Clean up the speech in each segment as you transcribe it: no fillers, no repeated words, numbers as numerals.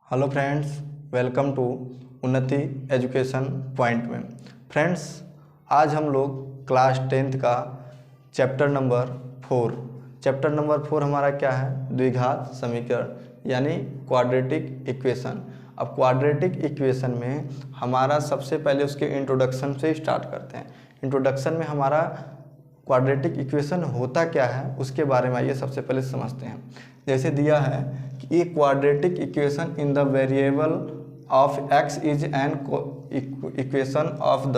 Hello friends, welcome to उन्नति education point में। Friends, आज हम लोग क्लास 10th का चैप्टर नंबर 4 हमारा क्या है? द्विघात समीकरण यानी क्वाड्रेटिक इक्वेशन। अब क्वाड्रेटिक इक्वेशन में हमारा सबसे पहले उसके इंट्रोडक्शन से स्टार्ट करते हैं। इंट्रोडक्शन में हमारा क्वाड्रेटिक इक्वेशन होता क्या है उसके बारे में आइए सबसे पहले समझते हैं। जैसे दिया है कि a quadratic equation in the variable of X is an equation of the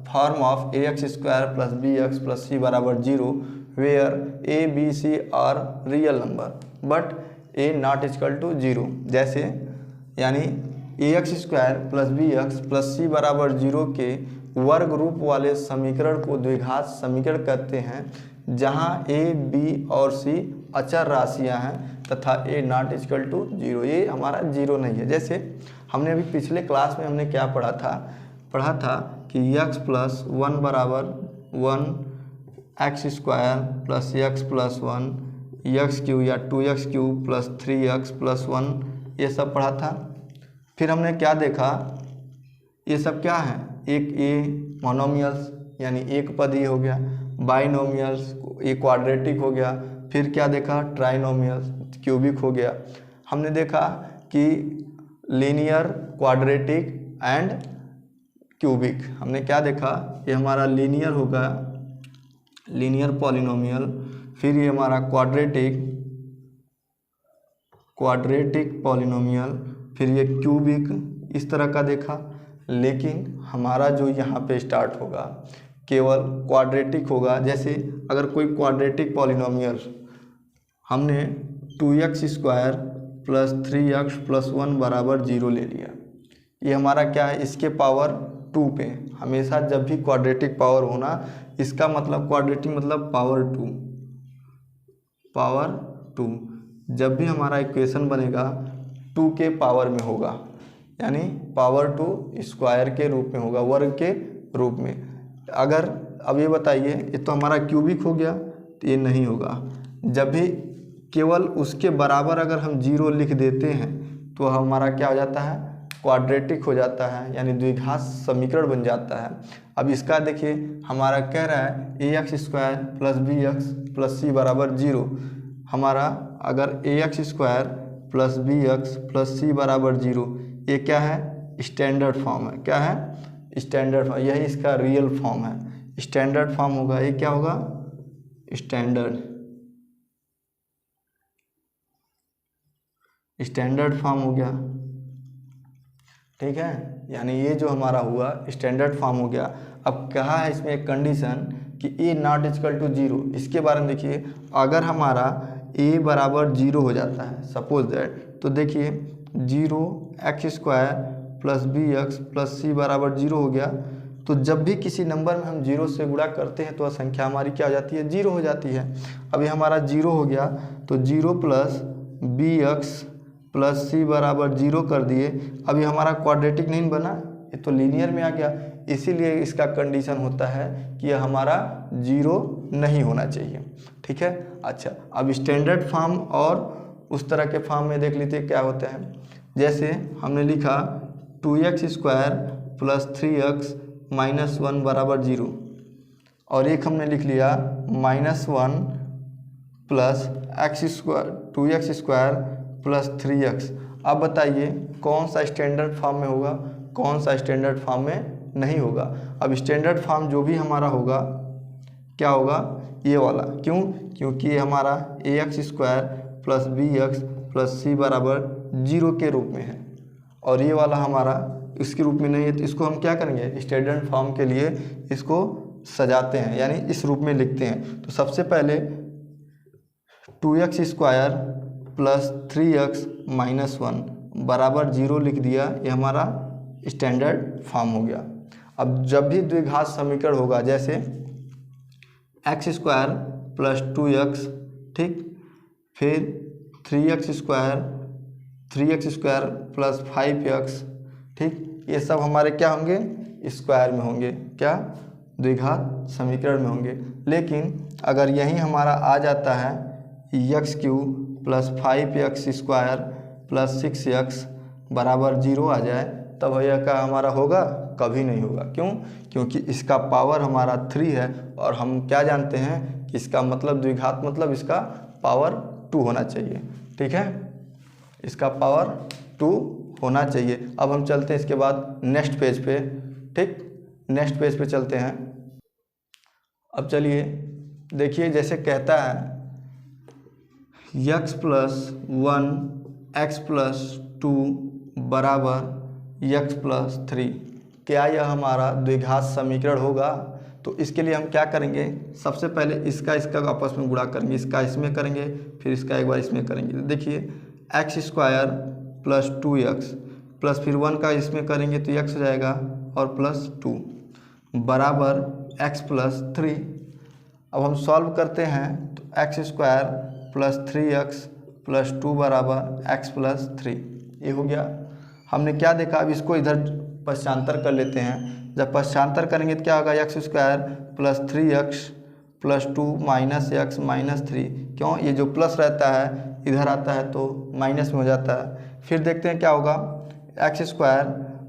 form of A X square plus B X plus C बराबर 0 where A B C are real number but A not equal to 0। जैसे यानी A X square plus B X plus C बराबर 0 के वर्ग रूप वाले समीकरण को द्विघात समीकरण कहते हैं जहां ए बी और सी अचर राशियां हैं तथा ए नॉट इक्वल टू 0, ये हमारा 0 नहीं है। जैसे हमने अभी पिछले क्लास में हमने क्या पढ़ा था कि x प्लस 1 बराबर 1 x square plus x plus 1 x Q या 2x Q plus 3x plus 1 ये सब पढ़ा था। फिर हमने क्या देखा, ये सब क्या है? एक मोनोमियल्स यानी एक पदी हो गया, बाइनोमियल्स ये क्वाड्रेटिक हो गया। फिर क्या देखा? ट्राइनोमियल्स क्यूबिक हो गया। हमने देखा कि लीनियर क्वाड्रेटिक एंड क्यूबिक। हमने क्या देखा? ये हमारा लीनियर होगा, लीनियर पॉलिनोमियल। फिर ये हमारा क्वाड्रेटिक पॉलिनोमियल। फिर ये क्यूबिक, इस तरह का देखा। लेकिन हमारा जो यहाँ पे स्टार्ट होगा केवल क्वाड्रेटिक होगा। जैसे अगर कोई क्वाड्रेटिक पॉलिनोमियल हमने 2x square plus 3x plus 1 बराबर 0 ले लिया, ये हमारा क्या है? इसके पावर 2 पे। हमेशा जब भी क्वाड्रेटिक पावर होना, इसका मतलब क्वाड्रेटिक मतलब पावर 2। जब भी हमारा इक्वेशन बनेगा 2 के पावर में होगा, यानी पावर 2 स्क्वायर के रूप में होगा, वर्ग के रूप में। अगर अब ये बताइए, ये तो हमारा क्यूबिक हो गया, तो ये नहीं होगा। जब भी केवल उसके बराबर अगर हम 0 लिख देते हैं तो हमारा क्या हो जाता है? क्वाड्रेटिक हो जाता है, यानी द्विघात समीकरण बन जाता है। अब इसका देखिए, हमारा कह रहा है A X square plus B X plus C बराबर 0। हमारा अगर A X square plus B X plus C बराबर 0, ये क्या है? स्टैंडर्ड फॉर्म है। क्या है? Standard form. यही इसका रियल फॉर्म है। स्टैंडर्ड फॉर्म होगा, ये क्या होगा? स्टैंडर्ड फॉर्म हो गया, ठीक है। यानी ये जो हमारा हुआ स्टैंडर्ड फॉर्म हो गया। अब कहा है इसमें एक कंडीशन कि ए नॉट इक्वल टू 0। इसके बारे में देखिए, अगर हमारा ए बराबर 0 हो जाता है सपोज दैट, तो देखिए 0 X square plus B X plus C बराबर 0 हो गया। तो जब भी किसी नंबर में हम 0 से गुणा करते हैं तो वह संख्या हमारी क्या हो जाती है? 0 हो जाती है। अभी हमारा 0 हो गया, तो 0 plus B X plus C बराबर 0 कर दिए। अभी हमारा क्वाड्रेटिक नहीं बना, ये तो लीनियर में आ गया। इसीलिए इसका कंडीशन होता है कि यह हमारा 0 नहीं होना चाहिए, ठीक है। अच्छा, अब स्टैंडर्ड फॉर्म और उस तरह के फॉर्म में देख लीजिए क्या होता है। जैसे हमने लिखा 2x square plus 3x minus 1 बराबर 0, और एक हमने लिख लिया -1 plus x square 2x square plus 3x। अब बताइए कौन सा स्टैंडर्ड फॉर्म में होगा, कौन सा स्टैंडर्ड फॉर्म में नहीं होगा। अब स्टैंडर्ड फॉर्म जो भी हमारा होगा क्या होगा? ये वाला। क्यों? क्योंकि ये हमारा A X square plus B X plus C बराबर 0 के रूप में है, और ये वाला हमारा इसके रूप में नहीं है। तो इसको हम क्या करेंगे? स्टैंडर्ड फॉर्म के लिए इसको सजाते हैं, यानी इस रूप में लिखते हैं। तो सबसे पहले 2x square plus 3x minus 1 बराबर 0 लिख दिया, ये हमारा स्टैंडर्ड फॉर्म हो गया। अब जब भी द्विघात समीकरण होगा, जैसे एक्स स्क्वायर प्लस 2x, ठीक, फिर 3x स्क्वायर प्लस 5x, ठीक, ये सब हमारे क्या होंगे? स्क्वायर में होंगे, क्या? द्विघात समीकरण में होंगे। लेकिन अगर यही हमारा आ जाता है x Q plus 5x square plus 6x बराबर 0 आ जाए तब भैया क्या हमारा होगा? कभी नहीं होगा। क्यों? क्योंकि इसका पावर हमारा 3 है और हम क्या जानते हैं कि इसका मतलब द्विघात मतलब इसका पावर 2 होना चाहिए। ठीक है, इसका पावर 2 होना चाहिए। अब हम चलते हैं इसके बाद नेक्स्ट पेज पे। ठीक, नेक्स्ट पेज पे चलते हैं। अब चलिए देखिए, जैसे कहता है x + 1 x + 2 बराबर x + 3, क्या यह हमारा द्विघात समीकरण होगा? तो इसके लिए हम क्या करेंगे? सबसे पहले इसका आपस में गुणा करेंगे, इसका इसमें करेंगे, फिर इसका एक बार इसमें करेंगे। देखिए x² + 2x प्लस फिर 1 का इसमें करेंगे तो x हो जाएगा और +2 बराबर x + 3। अब हम सॉल्व करते हैं तो x² + 3x + 2 बराबर x + 3, ये हो गया। हमने क्या देखा? अब इसको इधर पश्चांतर कर लेते हैं। जब पश्चांतर करेंगे तो क्या होगा? x² + 3x + 2 - x - 3। क्यों? ये जो प्लस रहता है इधर आता है तो माइनस में हो जाता है। फिर देखते हैं क्या होगा। x²,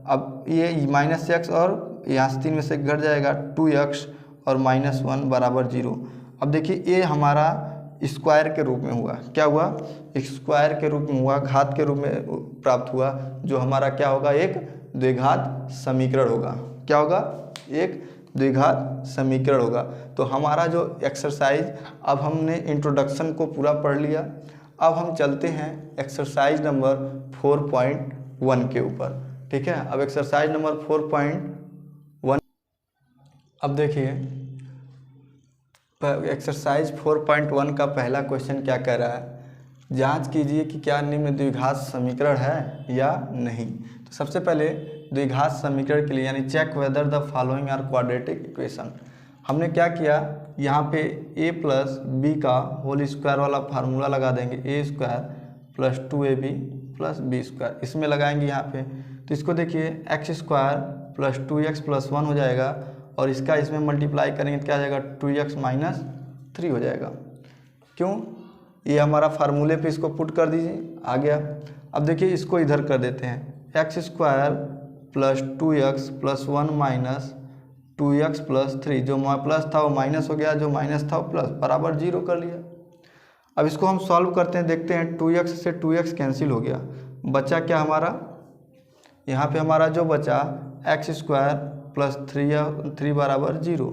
अब ये -x और यहाँ से 3 में से घट जाएगा, 2x और -1 बराबर 0। अब देखिए ये हमारा स्क्वायर के रूप में हुआ। क्या हुआ? स्क्वायर के रूप में हुआ, घात के रूप में प्राप्त हुआ, जो हमारा क्या होगा? एक द्विघात समीकरण होगा। क्या होगा? एक द्विघात समीकरण होगा। तो हमारा जो एक्सरसाइज, अब हमने इंट्रोडक्शन को पूरा पढ़ लिया। अब हम चलते हैं एक्सरसाइज नंबर 4.1 के ऊपर। ठीक है, अब एक्सरसाइज नंबर 4.1, अब देखिए एक्सरसाइज 4.1 का पहला क्वेश्चन क्या कह रहा है? जांच कीजिए कि क्या निम्न द्विघात समीकरण है या नहीं। तो सबसे पहले द्विघात समीकरण के लिए यानी check whether the following are quadratic equation, हमने क्या किया? यहाँ पे a + b का होल स्क्वायर वाला फार्मूला लगा देंगे। a² + 2ab + b², इसमें लगाएंगे यहाँ पे। तो इसको देखिए x² + 2x + 1 हो जाएगा और इसका इसमें मल्टीप्लाई करेंगे तो क्या आ जाएगा? 2x - 3 हो जाएगा। क्यों? ये हमारा फार्मूले पे इसको पुट कर दीजिए, आ गया। अब देखिए इसको इधर कर देते हैं, x² + 2x + 1 - 2x + 3, जो प्लस था वो माइनस हो गया, जो माइनस था वो प्लस, बराबर 0 कर लिया। अब इसको हम सॉल्व करते हैं, देखते हैं 2x से 2x कैंसिल हो गया, बचा क्या हमारा? यहाँ पे हमारा जो बचा x² + 3 बराबर 0।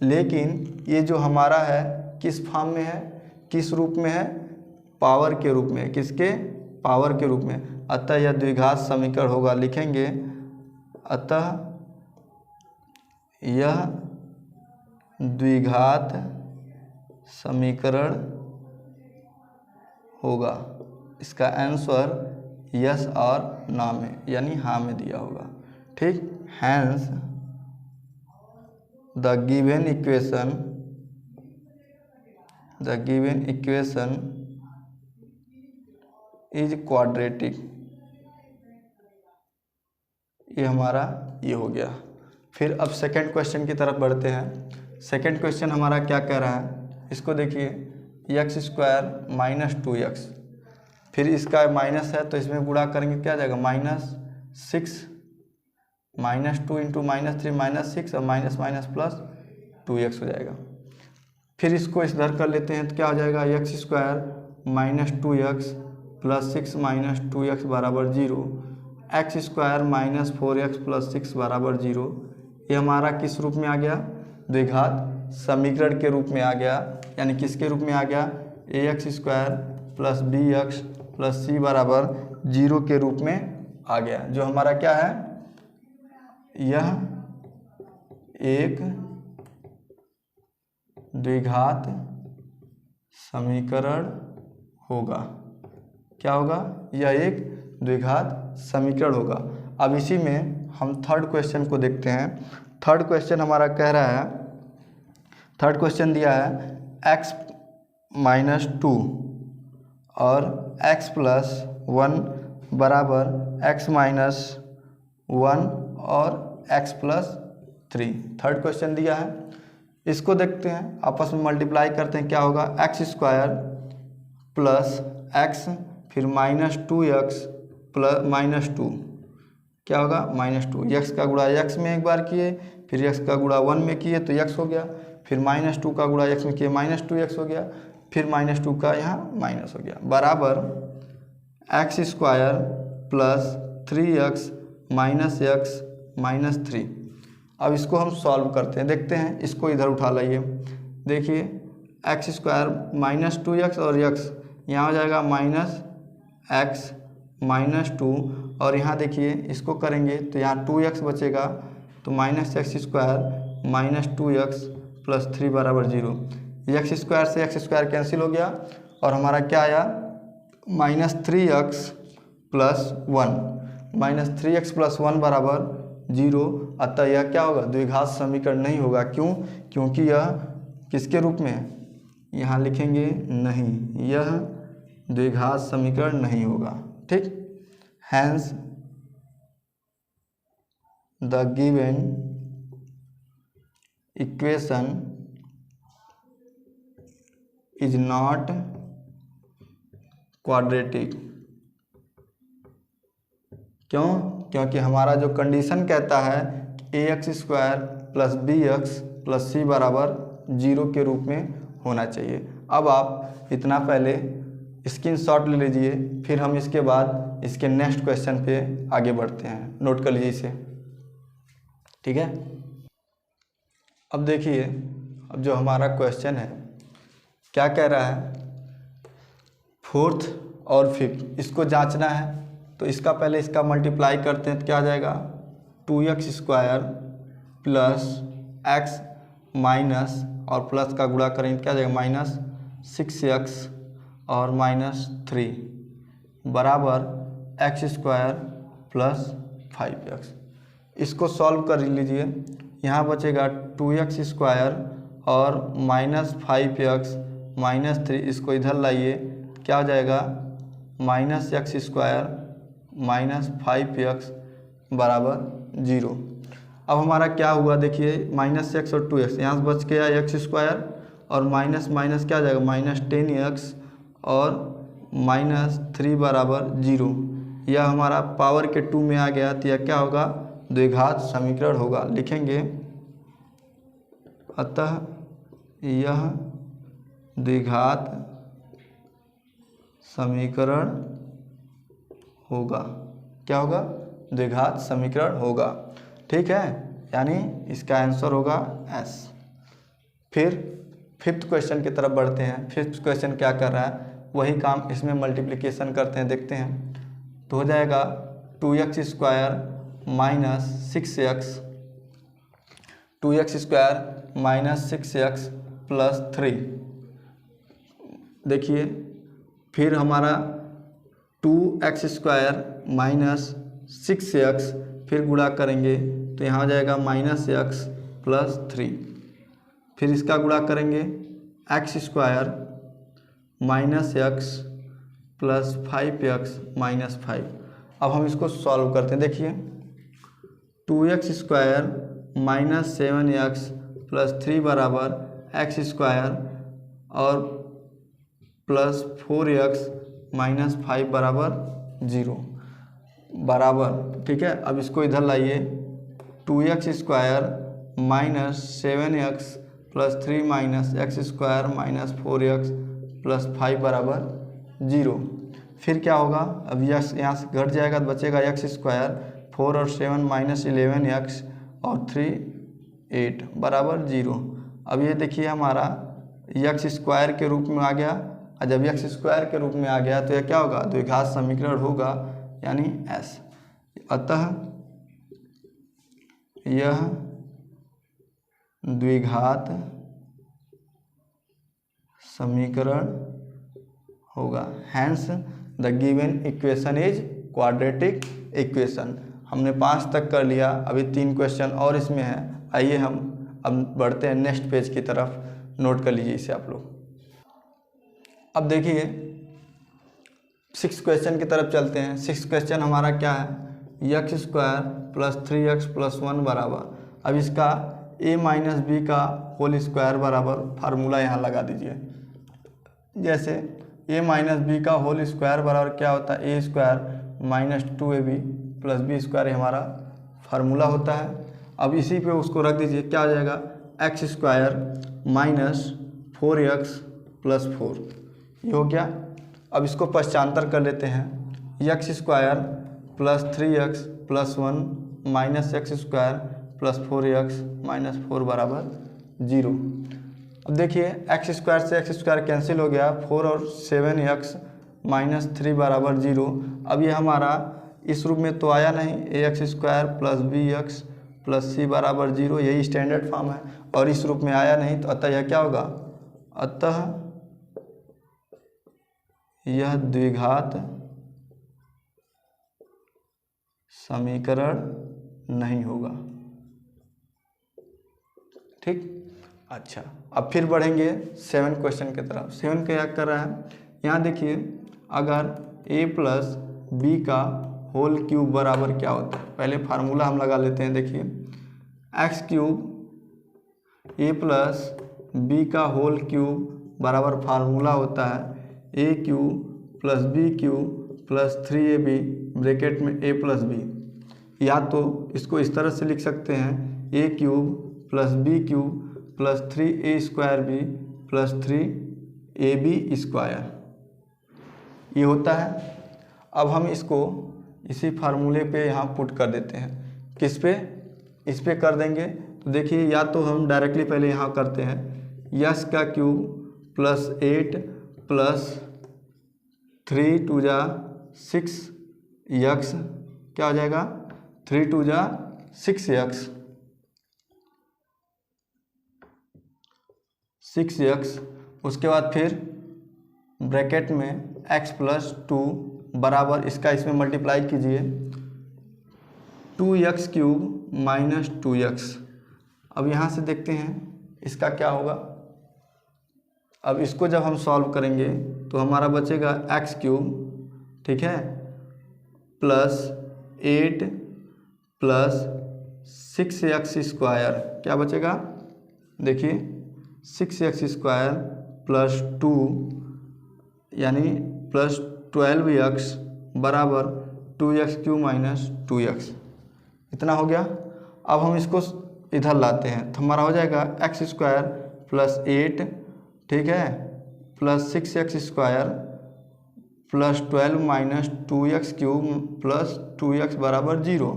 लेकिन ये जो हमारा है किस फॉर्म में है, किस रूप में है? पावर के रूप में। किसके? पावर के रूप में। अतः यह द्विघात समीकरण होगा। लिखेंगे अतः यह द्विघात समीकरण होगा। इसका आंसर यस और ना में यानी हाँ में दिया होगा। ठीक, hence the given equation is quadratic. ये हमारा ये हो गया। फिर अब सेकंड क्वेश्चन की तरफ बढ़ते हैं। सेकंड क्वेश्चन हमारा क्या कह रहा है? इसको देखिए x² - 2x, फिर इसका माइनस है तो इसमें गुणा करेंगे, क्या जाएगा? -6 -2 × -3 -6 और माइनस माइनस प्लस 2x हो जाएगा। फिर इसको इधर कर लेते हैं तो क्या हो जाएगा? x² - 2x + 6 - 2x बराबर 0, x² - 4x + 6 बराबर 0। ये हमारा किस रूप में आ गया? द्विघात समीकरण के रूप में आ गया। यानी किसके रूप में आ गया? ax² + bx + c बराबर 0 के रूप में आ गया। जो हमारा क्या है? यह एक द्विघात समीकरण होगा। क्या होगा? यह एक द्विघात समीकरण होगा। अब इसी में हम थर्ड क्वेश्चन को देखते हैं। थर्ड क्वेश्चन हमारा कह रहा है, थर्ड क्वेश्चन दिया है x - 2 और x + 1 बराबर x - 1 और x + 3। थर्ड क्वेश्चन दिया है, इसको देखते हैं, आपस में मल्टीप्लाई करते हैं, क्या होगा? x² + x फिर -2x प्लस -2 क्या होगा -2। x का गुणा x में एक बार किए, फिर x का गुणा 1 में किए तो x हो गया, फिर -2 का गुणा x में किए -2x हो गया, फिर -2 का यहाँ माइनस हो गया, बराबर x² plus 3x minus x minus 3। अब इसको हम सॉल्व करते हैं, देखते हैं। इसको इधर उठा लाइए, देखिए x² -2x और x यहाँ हो जाएगा -x -2 और यहाँ देखिए इसको करेंगे तो यहाँ 2x बचेगा, तो -x² -2x प्लस 3 बराबर 0। x² से x² कैंसिल हो गया और हमारा क्या आया -3x प्लस 1 -3x प्लस 1 बराबर 0। अतः यह क्या होगा, द्विघात समीकरण नहीं होगा। क्यों? क्योंकि यह किसके रूप में है, यहाँ लिखेंगे नहीं, यह द्विघात समीकरण नहीं होगा। ठीक, hence the given equation is not quadratic. क्यों? क्योंकि हमारा जो कंडीशन कहता है ax² plus bx plus c बराबर 0 के रूप में होना चाहिए। अब आप इतना पहले स्क्रीनशॉट ले लीजिए, फिर हम इसके बाद इसके नेक्स्ट क्वेश्चन पे आगे बढ़ते हैं। नोट कर लीजिए इसे, ठीक है। अब देखिए, अब जो हमारा क्वेश्चन है क्या कह रहा है, 4th और 5th इसको जांचना है। तो इसका पहले इसका मल्टीप्लाई करते हैं तो क्या आ जाएगा 2x² प्लस x माइनस और प्लस का गुणा करेंगे तो क्या आ जाएगा -6x और -3 बराबर x² प्लस 5x। इसको सॉल्व कर लीजिए, यहाँ बचेगा 2x² और -5x -3, इसको इधर लाइए, क्या हो जाएगा -x² -5x बराबर 0। अब हमारा क्या हुआ, देखिए -x और 2x यहाँ से बच गया x² और माइनस माइनस क्या आ जाएगा -10x और -3 बराबर 0। यह हमारा पावर के 2 में आ गया, तो यह क्या होगा, द्विघात समीकरण होगा। लिखेंगे अतः यह द्विघात समीकरण होगा। क्या होगा, द्विघात समीकरण होगा। ठीक है, यानी इसका आंसर होगा S। फिर 5th क्वेश्चन की तरफ बढ़ते हैं। 5th क्वेश्चन क्या कर रहा है, वही काम इसमें मल्टीप्लिकेशन करते हैं, देखते हैं। तो हो जाएगा 2x² minus 6x 2x² minus 6x plus 3। देखिए फिर हमारा 2x² माइनस 6x फिर गुणा करेंगे तो यहाँ हो जाएगा -x प्लस 3। फिर इसका गुणा करेंगे x² minus x plus 5x minus 5। अब हम इसको सॉल्व करते हैं। देखिए 2x² माइनस 7x प्लस 3 बराबर x² और प्लस 4x माइनस 5 बराबर 0 बराबर। ठीक है, अब इसको इधर लाइए, 2x² minus 7x plus 3 minus x² minus 4x plus 5 बराबर 0। फिर क्या होगा, अब यह यहाँ से घट जाएगा तो बचेगा x², 4 और 7 माइनस 11x और 3 8 बराबर 0। अब ये देखिए हमारा x² के रूप में आ गया, और जब x² के रूप में आ गया तो यह क्या होगा, द्विघात समीकरण होगा, यानी S। अतः यह द्विघात समीकरण होगा। Hence the given equation is quadratic equation. हमने 5 तक कर लिया, अभी 3 क्वेश्चन और इसमें है। आइए हम अब बढ़ते हैं नेक्स्ट पेज की तरफ, नोट कर लीजिए इसे आप लोग। अब देखिए 6th क्वेश्चन की तरफ चलते हैं। 6th क्वेश्चन हमारा क्या है, x² प्लस 3x प्लस 1 बराबर। अब इसका a माइनस बी का होल स्क्वायर बराबर फार्मूला यहाँ लगा दीजिए। जैसे a माइनस बी का होल स्क्वायर बराबर क्या होता है, a² minus 2ab plus B square हमारा फार्मूला होता है। अब इसी पे उसको रख दीजिए, क्या हो जाएगा x square minus 4x plus 4, ये हो गया। अब इसको पश्चांतर कर लेते हैं, x square plus 3x plus 1 minus x square plus 4x minus 4 बराबर 0। अब देखिए एक्स स्क्वायर से एक्स स्क्वायर कैंसिल हो गया, 4 और 7x माइनस 3 बराबर 0। अब ये हमारा इस रूप में तो आया नहीं, ax square plus bx plus c बराबर 0, यही स्टैंडर्ड फॉर्म है, और इस रूप में आया नहीं, तो अतः यह क्या होगा, अतः यह द्विघात समीकरण नहीं होगा। ठीक, अच्छा अब फिर बढ़ेंगे 7 क्वेश्चन की तरफ। 7 क्या कर रहा है, यहाँ देखिए अगर a प्लस बी का होल क्यूब बराबर क्या होता है, पहले फार्मूला हम लगा लेते हैं। देखिए X cube a plus B का होल क्यूब बराबर फार्मूला होता है a cube plus B cube plus 3ab bracket में a प्लस बी, या तो इसको इस तरह से लिख सकते हैं a cube plus B cube plus 3a square b plus 3ab square, ये होता है। अब हम इसको इसी फार्मूले पे यहाँ पुट कर देते हैं, किस पे, इस पे कर देंगे। तो देखिए या तो हम डायरेक्टली पहले यहाँ करते हैं, यस का क्यूब प्लस 8 प्लस 3 2 जा 6 यक्स, क्या हो जाएगा 3 2 जा 6 यक्स, 6 यक्स। उसके बाद फिर ब्रैकेट में x प्लस 2 बराबर, इसका इसमें मल्टीप्लाई कीजिए 2x क्यूब माइनस 2x। अब यहाँ से देखते हैं इसका क्या होगा। अब इसको जब हम सॉल्व करेंगे तो हमारा बचेगा x क्यूब, ठीक है, प्लस 8 प्लस 6x स्क्वायर, क्या बचेगा, देखिए 6x स्क्वायर प्लस 2 यानी प्लस 12x बराबर 2x क्यू माइनस 2x, इतना हो गया। अब हम इसको इधर लाते हैं तो हमारा हो जाएगा एक्स स्क्वायर प्लस 8, ठीक है, plus 6x square plus 12 minus 2x cube plus 2x बराबर 0।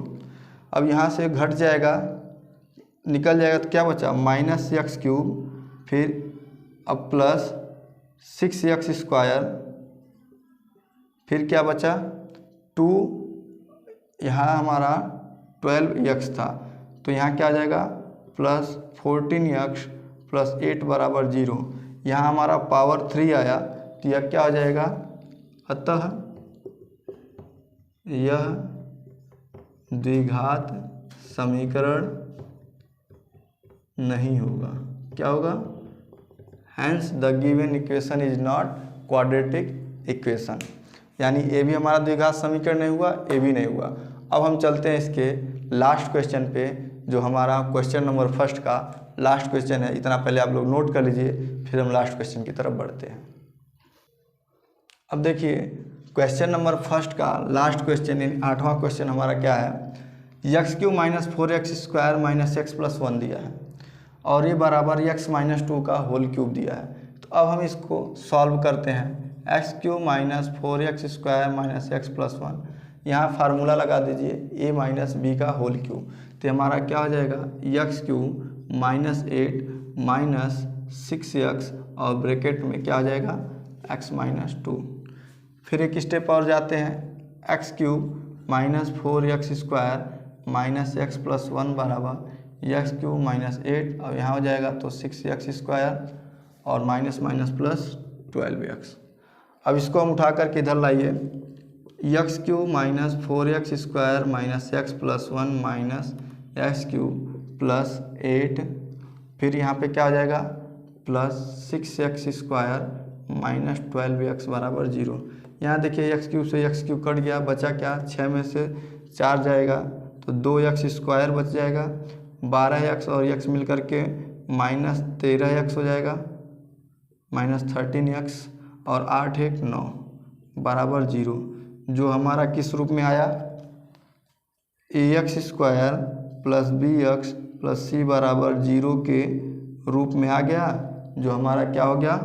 अब यहाँ से घट जाएगा, निकल जाएगा, तो क्या बचा माइनस x क्यूब, फिर अब प्लस 6x स्क्वायर, फिर क्या बचा 2, यहाँ हमारा 12x था, तो यहाँ क्या आ जाएगा प्लस 14x प्लस 8 बराबर 0। यहाँ हमारा पावर 3 आया, तो यह क्या हो जाएगा, अतः यह द्विघात समीकरण नहीं होगा। क्या होगा, hence the given equation is not quadratic equation, यानी ए भी हमारा द्विघात समीकरण नहीं हुआ, ए भी नहीं हुआ। अब हम चलते हैं इसके लास्ट क्वेश्चन पे, जो हमारा क्वेश्चन नंबर फर्स्ट का लास्ट क्वेश्चन है। इतना पहले आप लोग नोट कर लीजिए, फिर हम लास्ट क्वेश्चन की तरफ बढ़ते हैं। अब देखिए क्वेश्चन नंबर फर्स्ट का लास्ट क्वेश्चन यानी 8वां क्वेश्चन हमारा क्या है, x Q minus 4x square minus x plus 1 दिया है और ये बराबर x माइनस 2 का होल क्यूब दिया है। तो अब हम इसको सॉल्व करते हैं, x Q minus 4x square minus x plus 1, यहाँ फार्मूला लगा दीजिए a माइनस बी का होल क्यूब, तो हमारा क्या हो जाएगा x cube minus 8 minus 6x और ब्रैकेट में क्या हो जाएगा x माइनस 2। फिर एक स्टेप और जाते हैं, x cube minus 4x square minus x plus 1 बराबर एक्स क्यूब माइनस 8, और यहाँ हो जाएगा तो 6x स्क्वायर और माइनस माइनस प्लस 12x। अब इसको हम उठा करके इधर लाइए, x cube minus 4x square minus x plus 1 minus x cube plus 8, फिर यहाँ पे क्या हो जाएगा plus 6x square minus 12x बराबर 0। यहाँ देखिए एक्स क्यूब से एक्स क्यूब कट गया, बचा क्या 6 में से 4 जाएगा तो 2x स्क्वायर बच जाएगा, 12x और x मिल करके माइनस 13x हो जाएगा, माइनस 13x और 8 1 9 बराबर 0। जो हमारा किस रूप में आया, ax² plus bx plus c बराबर 0 के रूप में आ गया, जो हमारा क्या हो गया,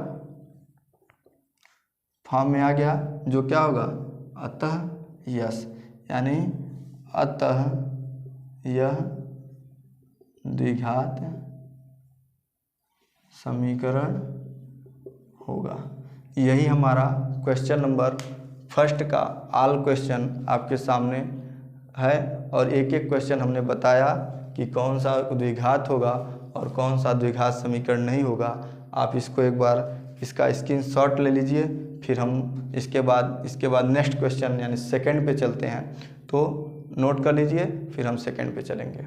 फॉर्म में आ गया, जो क्या होगा, अतः यस, यानी अतः यह द्विघात समीकरण होगा। यही हमारा क्वेश्चन नंबर फर्स्ट का ऑल क्वेश्चन आपके सामने है, और एक एक क्वेश्चन हमने बताया कि कौन सा द्विघात होगा और कौन सा द्विघात समीकरण नहीं होगा। आप इसको एक बार इसका स्क्रीनशॉट ले लीजिए, फिर हम इसके बाद नेक्स्ट क्वेश्चन यानी सेकंड पे चलते हैं, तो नोट कर लीजिए, फिर हम सेकंड पे चलेंगे।